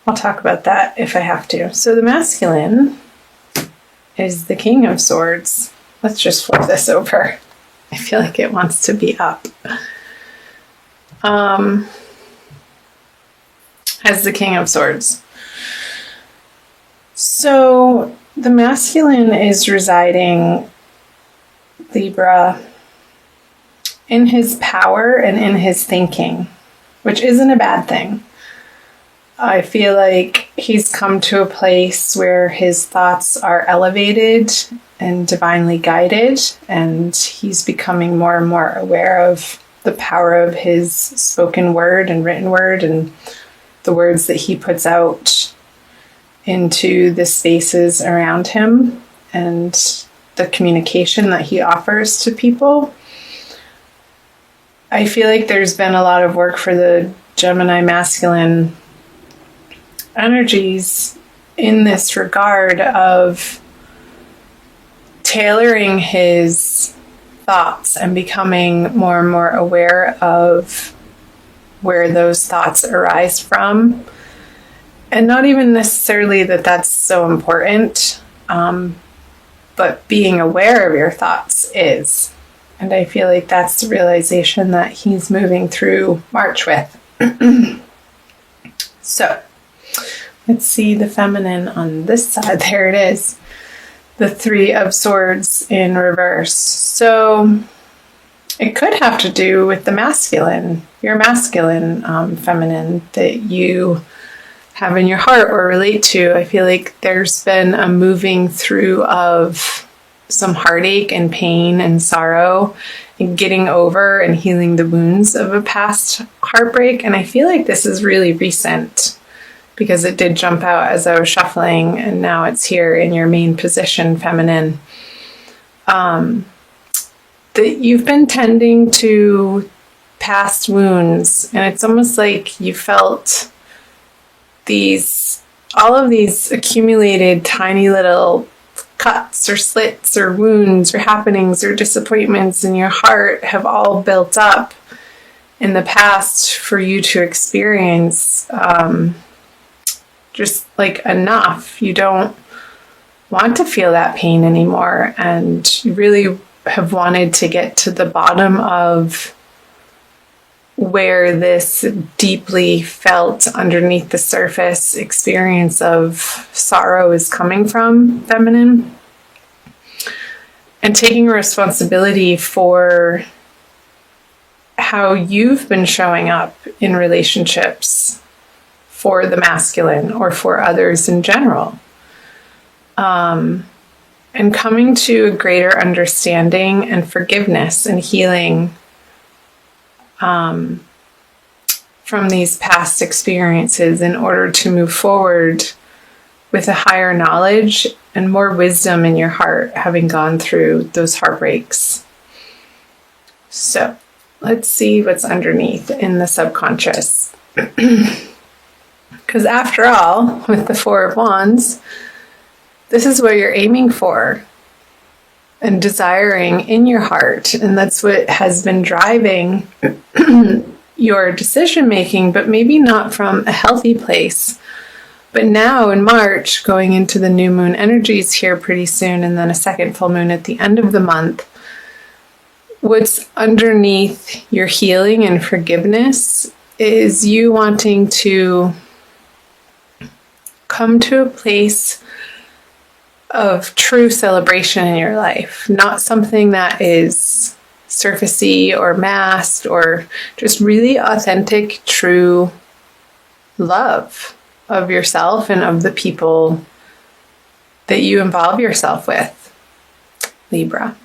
I'll talk about that if I have to. So the masculine is the King of Swords. Let's just flip this over. I feel like it wants to be up. As the King of Swords. So the masculine is residing, Libra, in his power and in his thinking, which isn't a bad thing. I feel like he's come to a place where his thoughts are elevated and divinely guided, and he's becoming more and more aware of the power of his spoken word and written word and the words that he puts out into the spaces around him and the communication that he offers to people. I feel like there's been a lot of work for the Gemini masculine energies in this regard of tailoring his thoughts and becoming more and more aware of where those thoughts arise from. And not even necessarily that that's so important, but being aware of your thoughts is. And I feel like that's the realization that he's moving through March with. So, let's see the feminine on this side. There it is. The Three of Swords in reverse. So, it could have to do with the masculine, your masculine feminine that you have in your heart or relate to. I feel like there's been a moving through of some heartache and pain and sorrow and getting over and healing the wounds of a past heartbreak. And I feel like this is really recent because it did jump out as I was shuffling, and now it's here in your main position, feminine. That you've been tending to past wounds, and it's almost like you felt all of these accumulated tiny little cuts or slits or wounds or happenings or disappointments in your heart have all built up in the past for you to experience just like enough. You don't want to feel that pain anymore, and you really have wanted to get to the bottom of where this deeply felt underneath the surface experience of sorrow is coming from, feminine. And taking responsibility for how you've been showing up in relationships for the masculine or for others in general. And coming to a greater understanding and forgiveness and healing from these past experiences in order to move forward with a higher knowledge and more wisdom in your heart, having gone through those heartbreaks. So let's see what's underneath in the subconscious. Because after all, with the Four of Wands, this is what you're aiming for and desiring in your heart. And that's what has been driving your decision making, but maybe not from a healthy place. But now in March, going into the new moon energies here pretty soon, and then a second full moon at the end of the month, what's underneath your healing and forgiveness is you wanting to come to a place of true celebration in your life, not something that is surfacey or masked, or just really authentic, true love of yourself and of the people that you involve yourself with, Libra.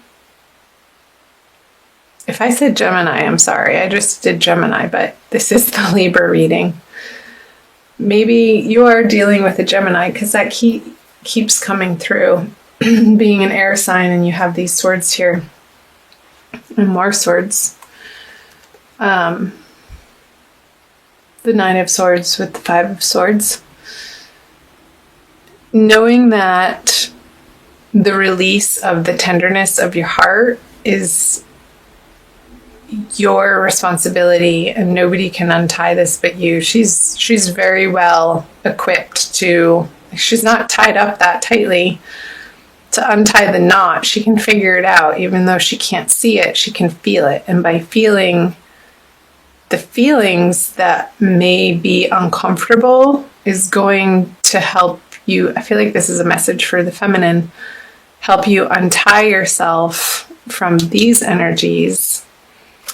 If I said Gemini, I'm sorry, I just did Gemini, but this is the Libra reading. Maybe you are dealing with a Gemini because that keeps coming through. Being an air sign, and you have these swords here and more swords. The Nine of Swords with the Five of Swords. Knowing that the release of the tenderness of your heart is your responsibility, and nobody can untie this but you. She's very well equipped to, she's not tied up that tightly to untie the knot. She can figure it out. Even though she can't see it, she can feel it. And by feeling the feelings that may be uncomfortable is going to help you. I feel like this is a message for the feminine. Help you untie yourself from these energies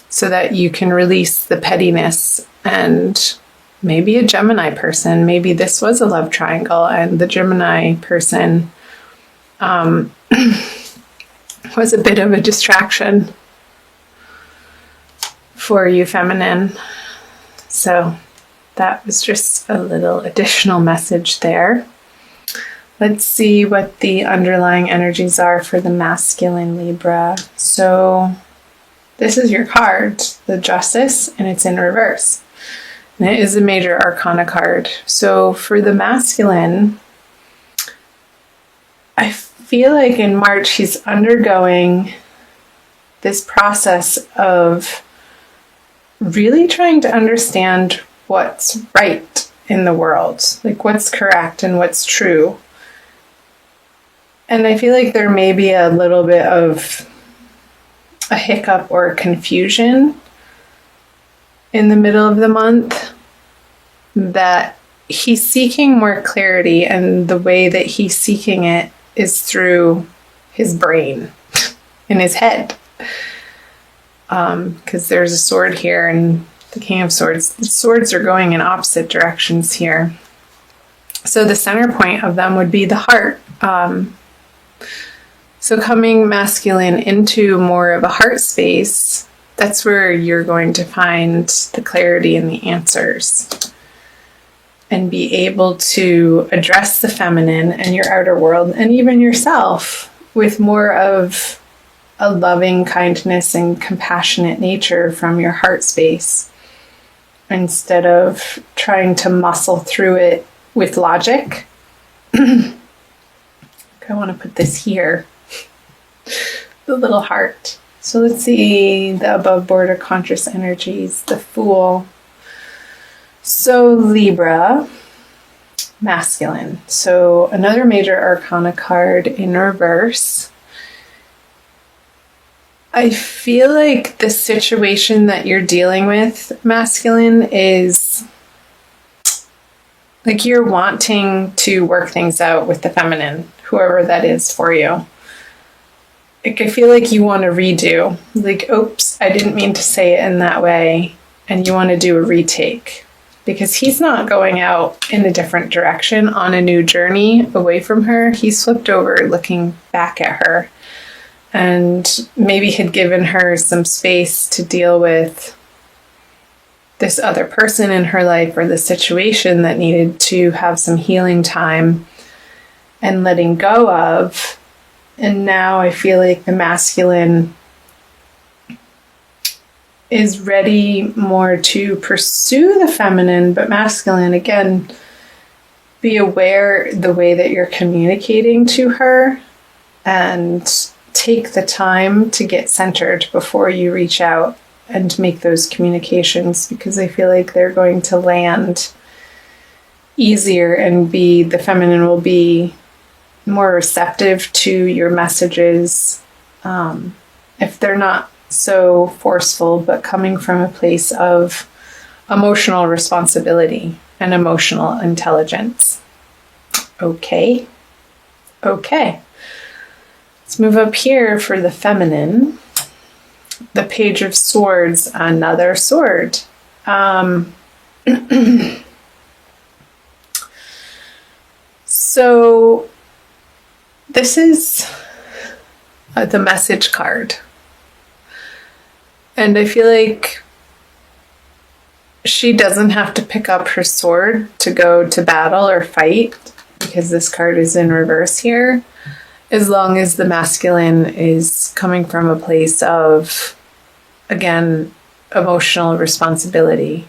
so that you can release the pettiness. And maybe a Gemini person, maybe this was a love triangle and the Gemini person was a bit of a distraction for you, feminine. So that was just a little additional message there. Let's see what the underlying energies are for the masculine Libra. So this is your card, the Justice, and it's in reverse. And it is a major arcana card. So for the masculine, I feel like in March he's undergoing this process of really trying to understand what's right in the world, like what's correct and what's true. And I feel like there may be a little bit of a hiccup or confusion in the middle of the month, that he's seeking more clarity, and the way that he's seeking it is through his brain, in his head. Because there's a sword here and the King of Swords. The swords are going in opposite directions here. So the center point of them would be the heart. So coming masculine into more of a heart space, that's where you're going to find the clarity and the answers, and be able to address the feminine and your outer world, and even yourself, with more of a loving kindness and compassionate nature from your heart space, instead of trying to muscle through it with logic. I want to put this here, the little heart. So let's see the above border conscious energies, the Fool. So Libra, masculine. So another major arcana card in reverse. I feel like the situation that you're dealing with, masculine, is like you're wanting to work things out with the feminine, whoever that is for you. Like, I feel like you want to redo. Like, oops, I didn't mean to say it in that way. And you want to do a retake. Because he's not going out in a different direction on a new journey away from her. He's flipped over looking back at her. And maybe had given her some space to deal with this other person in her life, or the situation that needed to have some healing time and letting go of. And now I feel like the masculine is ready more to pursue the feminine, but masculine, again, be aware the way that you're communicating to her, and take the time to get centered before you reach out and make those communications, because I feel like they're going to land easier, and the feminine will be more receptive to your messages, if they're not so forceful, but coming from a place of emotional responsibility and emotional intelligence. Okay. Let's move up here for the feminine. The Page of Swords, another sword. So this is the message card. And I feel like she doesn't have to pick up her sword to go to battle or fight, because this card is in reverse here, as long as the masculine is coming from a place of, again, emotional responsibility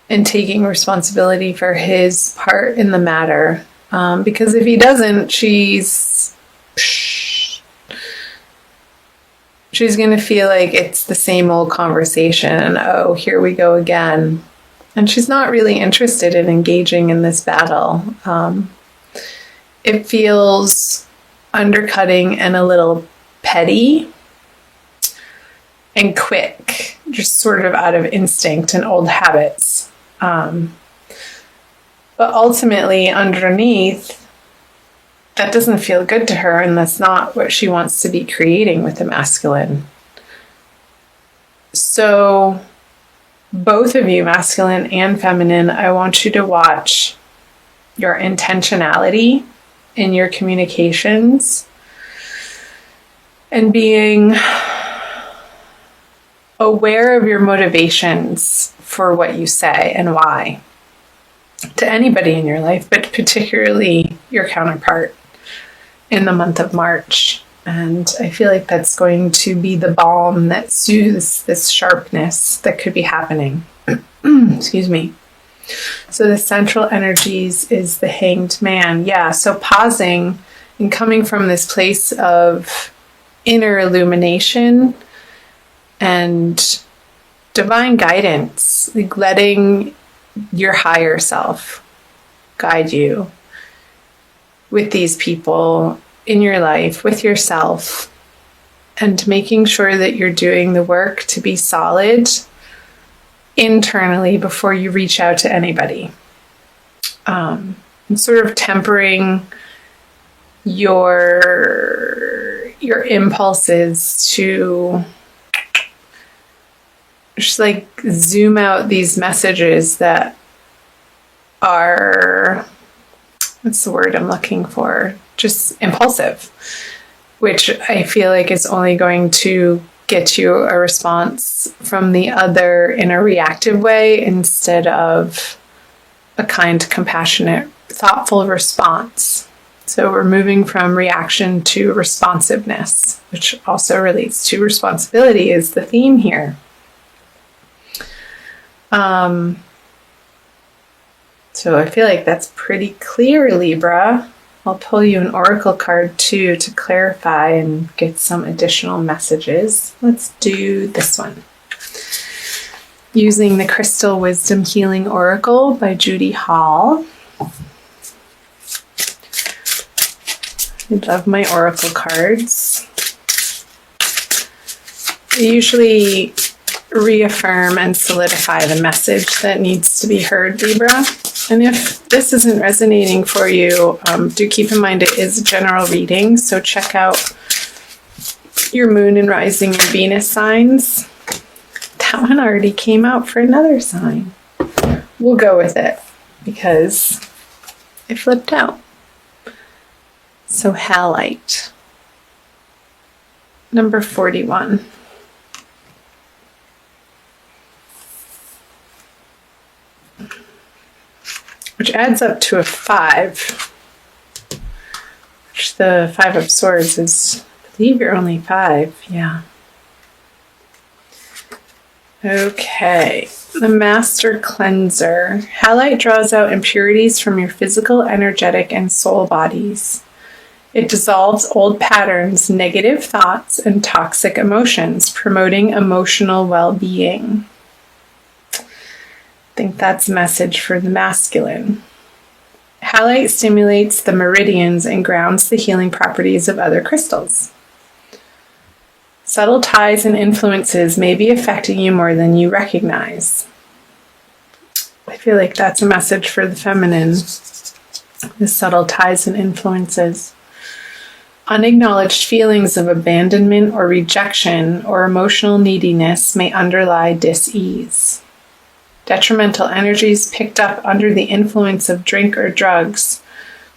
and taking responsibility for his part in the matter. Because if he doesn't, she's she's going to feel like it's the same old conversation and, oh, here we go again. And she's not really interested in engaging in this battle. It feels undercutting and a little petty and quick, just sort of out of instinct and old habits. But ultimately, underneath, that doesn't feel good to her, and that's not what she wants to be creating with the masculine. So, both of you, masculine and feminine, I want you to watch your intentionality in your communications and being aware of your motivations for what you say and why to anybody in your life, but particularly your counterpart in the month of March. And I feel like that's going to be the balm that soothes this sharpness that could be happening. Excuse me. So the central energies is the Hanged Man. Yeah, so pausing and coming from this place of inner illumination and divine guidance, like letting your higher self guide you with these people in your life, with yourself, and making sure that you're doing the work to be solid internally before you reach out to anybody. And sort of tempering your impulses to just like zoom out these messages that are, what's the word I'm looking for? Just impulsive, which I feel like is only going to get you a response from the other in a reactive way instead of a kind, compassionate, thoughtful response. So we're moving from reaction to responsiveness, which also relates to responsibility, is the theme here. So I feel like that's pretty clear, Libra. I'll pull you an oracle card too to clarify and get some additional messages. Let's do this one. Using the Crystal Wisdom Healing Oracle by Judy Hall. I love my oracle cards. They usually reaffirm and solidify the message that needs to be heard, Libra. And if this isn't resonating for you, do keep in mind it is a general reading, so check out your moon and rising and Venus signs. That one already came out for another sign. We'll go with it because it flipped out. So halite, number 41. Which adds up to a 5, which the 5 of Swords is, I believe you're only 5, yeah. Okay, the Master Cleanser. Halite draws out impurities from your physical, energetic, and soul bodies. It dissolves old patterns, negative thoughts, and toxic emotions, promoting emotional well-being. I think that's a message for the masculine. Halite stimulates the meridians and grounds the healing properties of other crystals. Subtle ties and influences may be affecting you more than you recognize. I feel like that's a message for the feminine. The subtle ties and influences. Unacknowledged feelings of abandonment or rejection or emotional neediness may underlie dis-ease. Detrimental energies picked up under the influence of drink or drugs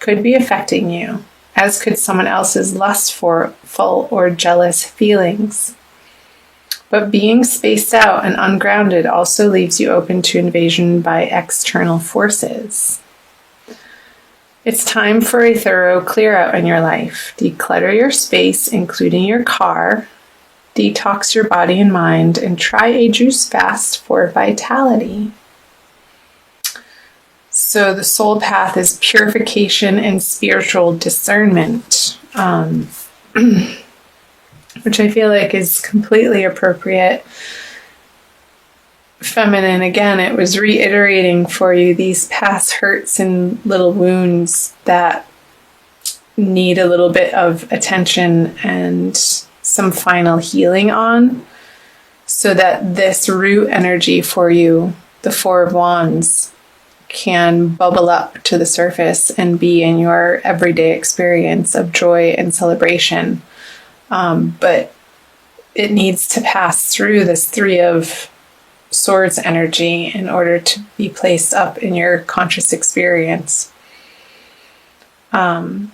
could be affecting you, as could someone else's lustful or jealous feelings. But being spaced out and ungrounded also leaves you open to invasion by external forces. It's time for a thorough clear out in your life. Declutter your space, including your car. Detox your body and mind, and try a juice fast for vitality. So the soul path is purification and spiritual discernment. which I feel like is completely appropriate. Feminine, again, it was reiterating for you these past hurts and little wounds that need a little bit of attention and some final healing on, so that this root energy for you, the Four of Wands, can bubble up to the surface and be in your everyday experience of joy and celebration. But it needs to pass through this Three of Swords energy in order to be placed up in your conscious experience. But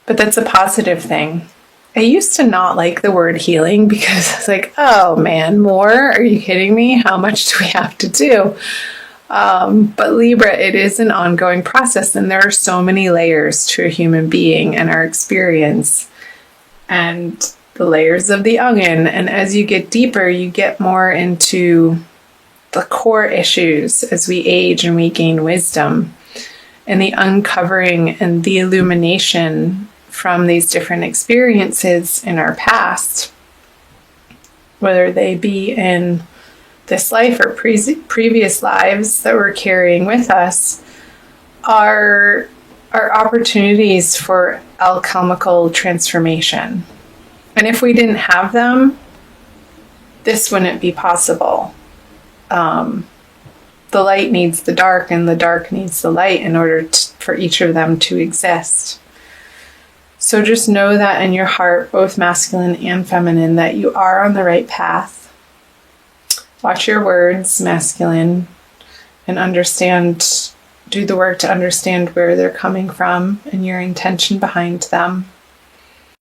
that's a positive thing. I used to not like the word healing because it's like, oh man, more? Are you kidding me? How much do we have to do? But Libra, it is an ongoing process, and there are so many layers to a human being and our experience, and the layers of the onion. And as you get deeper, you get more into the core issues as we age and we gain wisdom, and the uncovering and the illumination from these different experiences in our past, whether they be in this life or previous lives that we're carrying with us, are opportunities for alchemical transformation. And if we didn't have them, this wouldn't be possible. The light needs the dark, and the dark needs the light in order for each of them to exist. So just know that in your heart, both masculine and feminine, that you are on the right path. Watch your words, masculine, and understand, do the work to understand where they're coming from and your intention behind them.